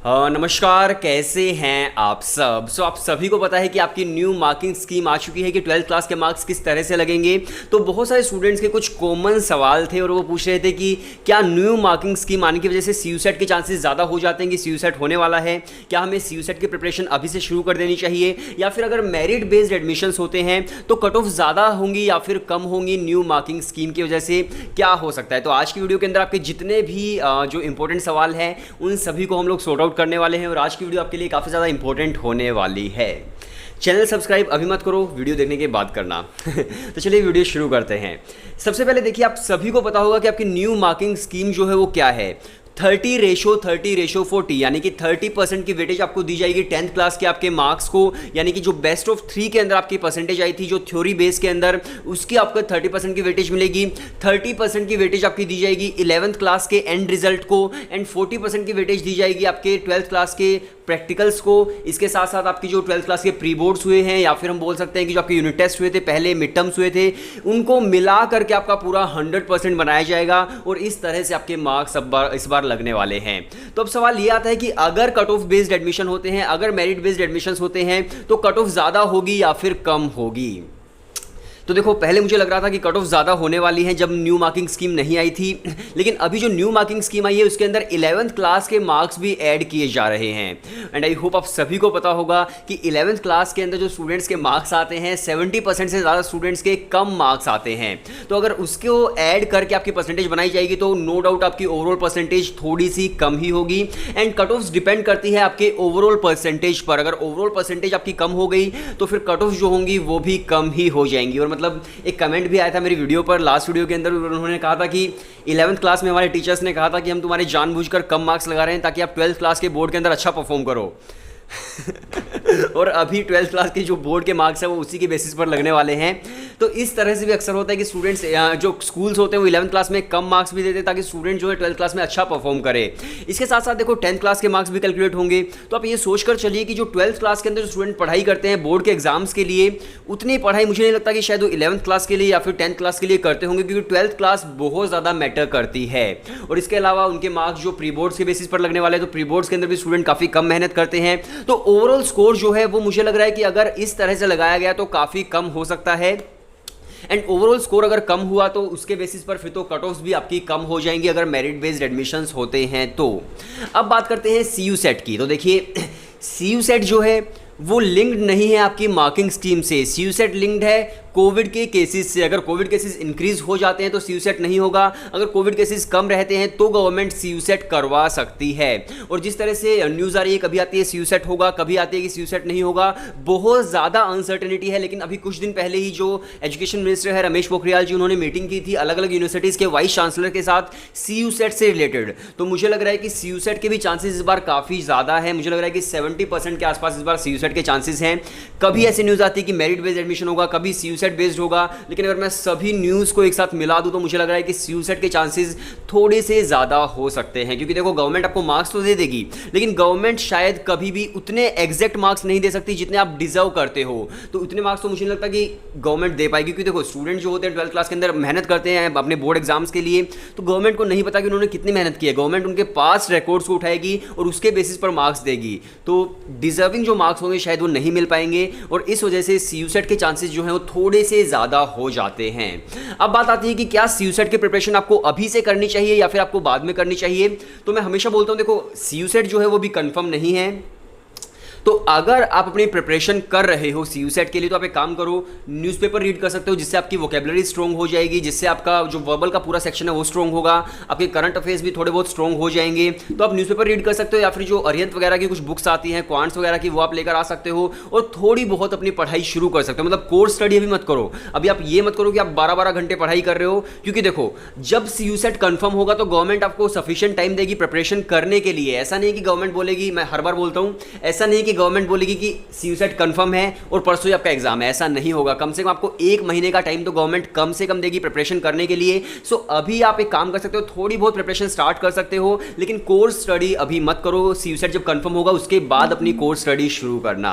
नमस्कार, कैसे हैं आप सब। आप सभी को पता है कि आपकी न्यू मार्किंग स्कीम आ चुकी है कि 12th क्लास के मार्क्स किस तरह से लगेंगे। तो बहुत सारे स्टूडेंट्स के कुछ कॉमन सवाल थे और वो पूछ रहे थे कि क्या न्यू मार्किंग स्कीम आने की वजह से CUSET के चांसेस ज़्यादा हो जाते हैं कि CUSET होने वाला है, क्या हमें CUSET की प्रिपरेशन अभी से शुरू कर देनी चाहिए, या फिर अगर मेरिट बेस्ड एडमिशन्स होते हैं तो कट ऑफ ज़्यादा होंगी या फिर कम होंगी न्यू मार्किंग स्कीम की वजह से, क्या हो सकता है। तो आज की वीडियो के अंदर आपके जितने भी जो इंपॉर्टेंट सवाल हैं उन सभी को हम लोग सॉर्ट आउट करने वाले हैं और आज की वीडियो आपके लिए काफ़ी ज़्यादा इंपॉर्टेंट होने वाली है। चैनल सब्सक्राइब अभी मत करो, वीडियो देखने के बाद करना। तो चलिए वीडियो शुरू करते हैं। सबसे पहले देखिए, आप सभी को पता होगा कि आपकी न्यू मार्किंग स्कीम जो है वो क्या है। 30:30:40 यानी कि 30% की वेटेज आपको दी जाएगी 10th क्लास के आपके मार्क्स को, यानी कि जो बेस्ट ऑफ 3 के अंदर आपकी परसेंटेज आई थी जो थ्योरी बेस के अंदर, उसकी आपको 30% की वेटेज मिलेगी। 30% की वेटेज आपकी दी जाएगी 11th क्लास के एंड रिजल्ट को एंड 40% की वेटेज दी जाएगी आपके 12th क्लास के प्रैक्टिकल्स को। इसके साथ साथ आपकी जो 12th क्लास के प्री बोर्ड्स हुए हैं या फिर हम बोल सकते हैं कि जो आपके यूनिट टेस्ट हुए थे, पहले मिड टर्म्स हुए थे, उनको मिला करके आपका पूरा 100% बनाया जाएगा और इस तरह से आपके मार्क्स इस बार लगने वाले हैं। तो अब सवाल ये आता है कि अगर कट ऑफ बेस्ड एडमिशन होते हैं, अगर मेरिट बेस्ड एडमिशंस होते हैं तो कट ऑफ ज़्यादा होगी या फिर कम होगी। तो देखो, पहले मुझे लग रहा था कि कट ऑफ ज़्यादा होने वाली है जब न्यू मार्किंग स्कीम नहीं आई थी, लेकिन अभी जो न्यू मार्किंग स्कीम आई है उसके अंदर 11th क्लास के मार्क्स भी ऐड किए जा रहे हैं। एंड आई होप आप सभी को पता होगा कि 11th क्लास के अंदर जो स्टूडेंट्स के मार्क्स आते हैं 70% से ज़्यादा स्टूडेंट्स के कम मार्क्स आते हैं। तो अगर उसको ऐड करके आपकी परसेंटेज बनाई जाएगी तो नो डाउट आपकी ओवरऑल परसेंटेज थोड़ी सी कम ही होगी। एंड कट ऑफ डिपेंड करती है आपके ओवरऑल परसेंटेज पर। अगर ओवरऑल परसेंटेज आपकी कम हो गई तो फिर कट ऑफ जो होंगी वो भी कम ही हो जाएंगी। और मतलब एक कमेंट भी आया था मेरी वीडियो पर, लास्ट वीडियो के अंदर उन्होंने कहा था कि 11th क्लास में हमारे टीचर्स ने कहा था कि हम तुम्हारे जानबूझकर कम मार्क्स लगा रहे हैं ताकि आप 12th क्लास के बोर्ड के अंदर अच्छा परफॉर्म करो। और अभी 12th क्लास के जो बोर्ड के मार्क्स हैं वो उसी के बेसिस पर लगने वाले हैं। तो इस तरह से भी अक्सर होता है कि स्टूडेंट्स जो स्कूल्स होते हैं वो 11th क्लास में कम मार्क्स भी देते हैं ताकि स्टूडेंट जो है 12th क्लास में अच्छा परफॉर्म करे। इसके साथ साथ देखो 10th क्लास के मार्क्स भी कैलकुलेट होंगे। तो आप ये सोचकर चलिए कि जो 12th क्लास के अंदर जो स्टूडेंट पढ़ाई करते हैं बोर्ड के एग्जाम्स के लिए, उतनी पढ़ाई मुझे नहीं लगता कि शायद वो 11th क्लास के लिए या फिर 10th क्लास के लिए करते होंगे, क्योंकि 12th क्लास बहुत ज़्यादा मैटर करती है। और इसके अलावा उनके मार्क्स जो प्री बोर्ड्स के बेसिस पर लगने वाले हैं, तो प्री बोर्ड्स के अंदर भी स्टूडेंट काफ़ी कम मेहनत करते हैं। तो ओवरऑल स्कोर जो है वो मुझे लग रहा है कि अगर इस तरह से लगाया गया तो काफ़ी कम हो सकता है। एंड ओवरऑल स्कोर अगर कम हुआ तो उसके बेसिस पर फिर तो कट ऑफ्स भी आपकी कम हो जाएंगी अगर मेरिट बेस्ड एडमिशन्स होते हैं तो। अब बात करते हैं CUSET की। तो देखिए, CUSET जो है वो लिंक्ड नहीं है आपकी मार्किंग स्कीम से। CUSET लिंक्ड है कोविड के केसेस से। अगर कोविड केसेस इंक्रीज हो जाते हैं तो CUSET नहीं होगा, अगर कोविड केसेस कम रहते हैं तो गवर्नमेंट CUSET करवा सकती है। और जिस तरह से न्यूज़ आ रही है, कभी आती है CUSET होगा, कभी आती है कि CUSEट नहीं होगा, बहुत ज़्यादा अनसर्टेनिटी है। लेकिन अभी कुछ दिन पहले ही जो एजुकेशन मिनिस्टर है रमेश पोखरियाल जी, उन्होंने मीटिंग की थी अलग अलग यूनिवर्सिटीज़ के वाइस चांसलर के साथ CUSET से रिलेटेड। तो मुझे लग रहा है कि CUSET के भी चांसेस इस बार काफ़ी ज़्यादा है। मुझे लग रहा है कि 70% के आसपास इस बार CUSET के चांसेस हैं। कभी ऐसी न्यूज़ आती है कि मेरिट बेस्ड एडमिशन होगा, कभी CUSEट बेस्ड होगा, लेकिन अगर मैं सभी न्यूज़ को एक साथ मिला दूं तो मुझे लग रहा है कि CUSET के चांसेस थोड़े से ज़्यादा हो सकते हैं। क्योंकि देखो, गवर्नमेंट आपको मार्क्स तो दे देगी, लेकिन गवर्नमेंट शायद कभी भी उतने एग्जैक्ट मार्क्स नहीं दे सकती जितने आप डिजर्व करते हो। तो उतने मार्क्स तो मुझे नहीं लगता कि गवर्नमेंट दे पाएगी। क्योंकि देखो, स्टूडेंट जो होते हैं 12th क्लास के अंदर मेहनत करते हैं अपने बोर्ड एग्जाम्स के लिए, तो गवर्नमेंट को नहीं पता कि उन्होंने कितनी मेहनत की है। गवर्नमेंट उनके पास रिकॉर्ड्स को उठाएगी और उसके बेसिस पर मार्क्स देगी। तो डिजर्विंग जो मार्क्स होंगे शायद वो नहीं मिल पाएंगे और इस वजह से CUSET के चांसेस जो हैं वो थोड़े से ज़्यादा हो जाते हैं। अब बात आती है कि क्या CUSET की प्रिपरेशन आपको अभी से करनी चाहिए या फिर आपको बाद में करनी चाहिए। तो मैं हमेशा बोलता हूं, देखो, CUSET जो है वो भी कंफर्म नहीं है। तो अगर आप अपनी प्रिपरेशन कर रहे हो CUSET के लिए तो आप एक काम करो, न्यूज़पेपर रीड कर सकते हो, जिससे आपकी वोकेबलरी स्ट्रॉन्ग हो जाएगी, जिससे आपका जो वर्बल का पूरा सेक्शन है वो स्ट्रॉन्ग होगा, आपके करंट अफेयर्स भी थोड़े बहुत स्ट्रॉन्ग हो जाएंगे। तो आप न्यूज़पेपर रीड कर सकते हो या फिर जो अरिहंत वगैरह की कुछ बुक्स आती हैं क्वांट्स वगैरह की, वो आप लेकर आ सकते हो और थोड़ी बहुत अपनी पढ़ाई शुरू कर सकते हो। मतलब कोर्स स्टडी अभी मत करो। अभी आप ये मत करो कि आप 12-12 घंटे पढ़ाई कर रहे हो, क्योंकि देखो, जब CUSET कंफर्म होगा तो गवर्नमेंट आपको सफिशिएंट टाइम देगी प्रिपरेशन करने के लिए। ऐसा नहीं कि गवर्नमेंट बोलेगी, मैं हर बार बोलता हूँ, ऐसा नहीं कि कि गवर्नमेंट बोलेगी कि CUSET कंफर्म है और परसों ही आपका एग्जाम है, ऐसा नहीं होगा। कम से कम आपको 1 महीने का टाइम तो गवर्नमेंट कम से कम देगी प्रिपरेशन करने के लिए। सो अभी आप एक काम कर सकते हो, थोड़ी बहुत प्रिपरेशन स्टार्ट कर सकते हो, लेकिन कोर्स स्टडी अभी मत करो। CUSET जब कंफर्म होगा उसके बाद अपनी कोर्स स्टडी शुरू करना।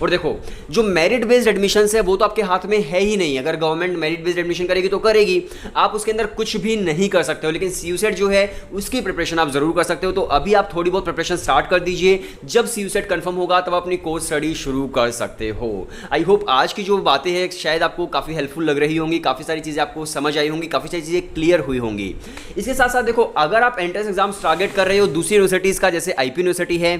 और देखो, जो मेरिट बेस्ड एडमिशन है वो तो आपके हाथ में है ही नहीं। अगर गवर्नमेंट मेरिट बेस्ड एडमिशन करेगी तो करेगी, आप उसके अंदर कुछ भी नहीं कर सकते हो, लेकिन CUSET जो है उसकी प्रिपरेशन आप जरूर कर सकते हो। तो अभी आप थोड़ी बहुत प्रिपरेशन स्टार्ट कर दीजिए, जब CUSET कंफर्म होगा तब अपनी कोर्स स्टडी शुरू कर सकते हो। आई होप आज की जो बातें हैं शायद आपको काफ़ी हेल्पफुल लग रही होंगी, काफ़ी सारी चीज़ें आपको समझ आई होंगी, काफ़ी सारी चीज़ें क्लियर हुई होंगी। इसके साथ साथ देखो, अगर आप एंट्रेंस एग्जाम्स टारगेट कर रहे हो दूसरी यूनिवर्सिटीज़ का, जैसे IP यूनिवर्सिटी है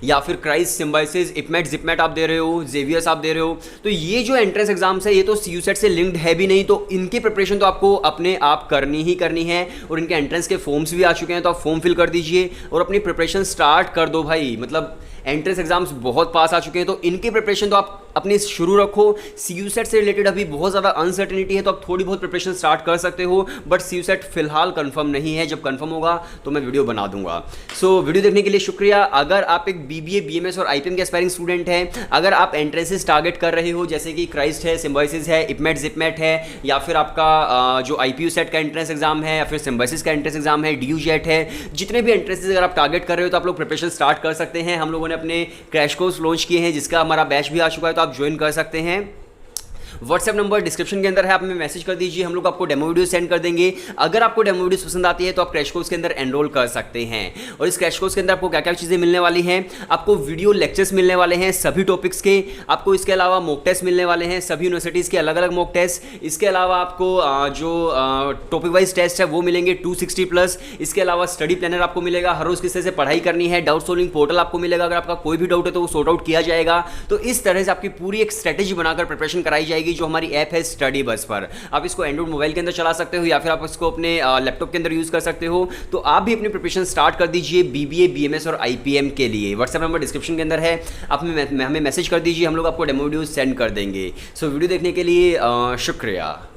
या फिर क्राइस्ट, सिम्बाइसिस, इपमेट, जिपमेट आप दे रहे हो, जेवियर्स आप दे रहे हो, तो ये जो एंट्रेंस एग्जाम्स है ये तो CUSET से लिंक्ड है भी नहीं, तो इनकी प्रिपरेशन तो आपको अपने आप करनी ही करनी है। और इनके एंट्रेंस के फॉर्म्स भी आ चुके हैं, तो आप फॉर्म फिल कर दीजिए और अपनी प्रिपरेशन स्टार्ट कर दो भाई। मतलब एंट्रेंस एग्जाम्स बहुत पास आ चुके हैं, तो इनकी प्रिपरेशन तो आप अपने शुरू रखो। CUSET से रिलेटेड अभी बहुत ज़्यादा अनसर्टेनिटी है, तो आप थोड़ी बहुत प्रिपरेशन स्टार्ट कर सकते हो, बट CUSET फिलहाल कंफर्म नहीं है। जब कंफर्म होगा तो मैं वीडियो बना दूंगा। सो वीडियो देखने के लिए शुक्रिया। अगर आप एक BBA, BMS और IPM के एस्पायरिंग स्टूडेंट हैं, अगर आप एंट्रेंसेस टारगेट कर रहे हो जैसे कि क्राइस्ट है, सिम्बाइसिस है, इपमेट, जिपमेट है, या फिर आपका जो IPUSET का एंट्रेंस एग्जाम है, या फिर सिम्बाइसिस का एंट्रेंस एग्जाम है, DUJET है, जितने भी एंट्रेंसेस अगर आप टारगेट कर रहे हो तो आप लोग प्रिपरेशन स्टार्ट कर सकते हैं। हम लोगों ने अपने क्रैश कोर्स लॉन्च किए हैं, जिसका हमारा बैच भी आ चुका है, तो आप ज्वाइन कर सकते हैं। व्हाट्सएप नंबर डिस्क्रिप्शन के अंदर है, आप हमें मैसेज कर दीजिए, हम लोग आपको डेमो वीडियो सेंड कर देंगे। अगर आपको डेमो वीडियो पसंद आती है तो आप क्रैश कोर्स के अंदर एनरोल कर सकते हैं। और इस क्रैश कोर्स के अंदर आपको क्या क्या चीज़ें मिलने वाली हैं, आपको वीडियो लेक्चर्स मिलने वाले हैं सभी टॉपिक्स के, आपको इसके अलावा मॉक टेस्ट मिलने वाले हैं सभी यूनिवर्सिटीज़ के अलग अलग मॉक टेस्ट। इसके अलावा आपको जो टॉपिक वाइज टेस्ट है वो मिलेंगे 260+। इसके अलावा स्टडी प्लानर आपको मिलेगा, हर रोज़ किस तरह से पढ़ाई करनी है, डाउट सॉल्विंग पोर्टल आपको मिलेगा, अगर आपका कोई भी डाउट है तो वो सॉर्ट आउट किया जाएगा। तो इस तरह से आपकी पूरी एक स्ट्रेटेजी बनाकर प्रिपरेशन कराई जाएगी। जो हमारी ऐप है स्टडी बस पर, आप इसको एंड्रॉइड मोबाइल के अंदर चला सकते हो या फिर आप इसको अपने लैपटॉप के अंदर यूज कर सकते हो। तो आप भी अपनी प्रिपरेशन स्टार्ट कर दीजिए BBA, BMS और IPM के लिए। व्हाट्सएप नंबर डिस्क्रिप्शन के अंदर है, आप हमें मैसेज कर दीजिए, हम लोग आपको डेमो वीडियो सेंड कर देंगे। सो वीडियो देखने के लिए शुक्रिया।